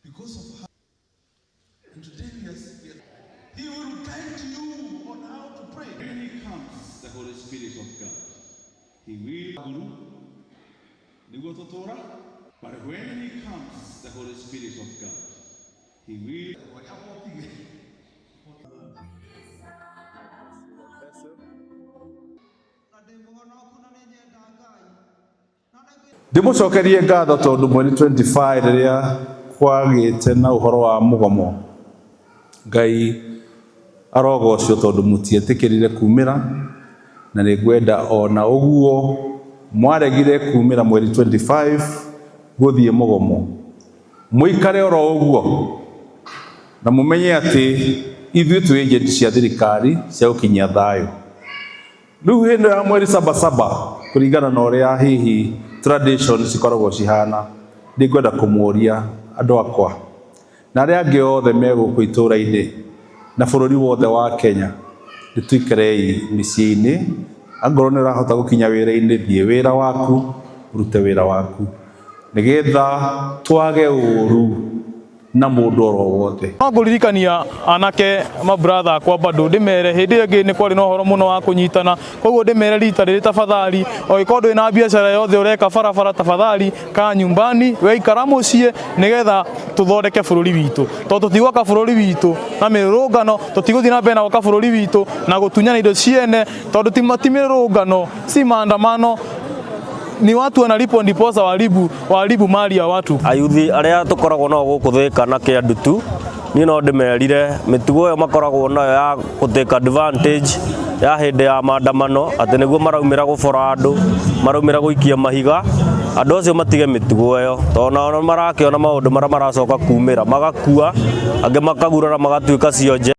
Because of how, and today he will guide you on how to pray. When he comes, the Holy Spirit of God, he will but when he comes, the Holy Spirit of God, he will. Ndimucokerie ngatho tondu mweri 25 riria kwagite na uhoro wa mugomo Ngai arogocio tondu mutietikirire kumira na ningwenda ona uguo mwaregire kumira mweri 25 guthie mugomo muikare oro uguo na mumenye ati ithuĩ twi agent cia thirikari cia gukinyia thayo riu hĩndĩ ya mweri sabasaba kuringana na uria hihi tradition cikoragwo cihana ningwenda kumuria andu akwa na aria angi othe meguku itũra-inĩ na bũrũri wothe wa Kenya nituikarei mĩciĩ-inĩ angorwo nĩ ũrahota gukinya wĩra-inĩ thie wĩra waku urute wĩra waku nigetha twage ũru na mũndũ oro wothe. Ngũririkania anake ma brother akwa bado ndimere hĩndĩ ĩngĩ nĩ kwarĩ na ũhoro mũno wa kũnyitana koguo ndimere rita rĩrĩ tafadhali oĩkorwo ndwĩ na biacara yothe ũreka barabara tafadhali ka nyumbani weikara mũciĩ nigetha tuthondeke bũrũri witũ tondũ tũtigwaka bũrũri witũ na mĩrũrũngano tũtigũthiĩ na mbere na gwaka bũrũri witũ na gũtunyana indo ciene tondũ ti mĩrũrũngano si maandamano ni watu wanalipwa ndiposa walibu mali ya watu. Ayuthi aria tukoragwo no guku thika na kia ndutu ni no ndimerire mitugo yo makoragwo nayo ya guteka advantage ya hindi ya maandamano ati niguo maraumira gubora andu maraumira guikia mahiga andu acio matige mitugo yo tona marakiona maundu mara maracoka kumira magakua ange makagurara magatuika cionje.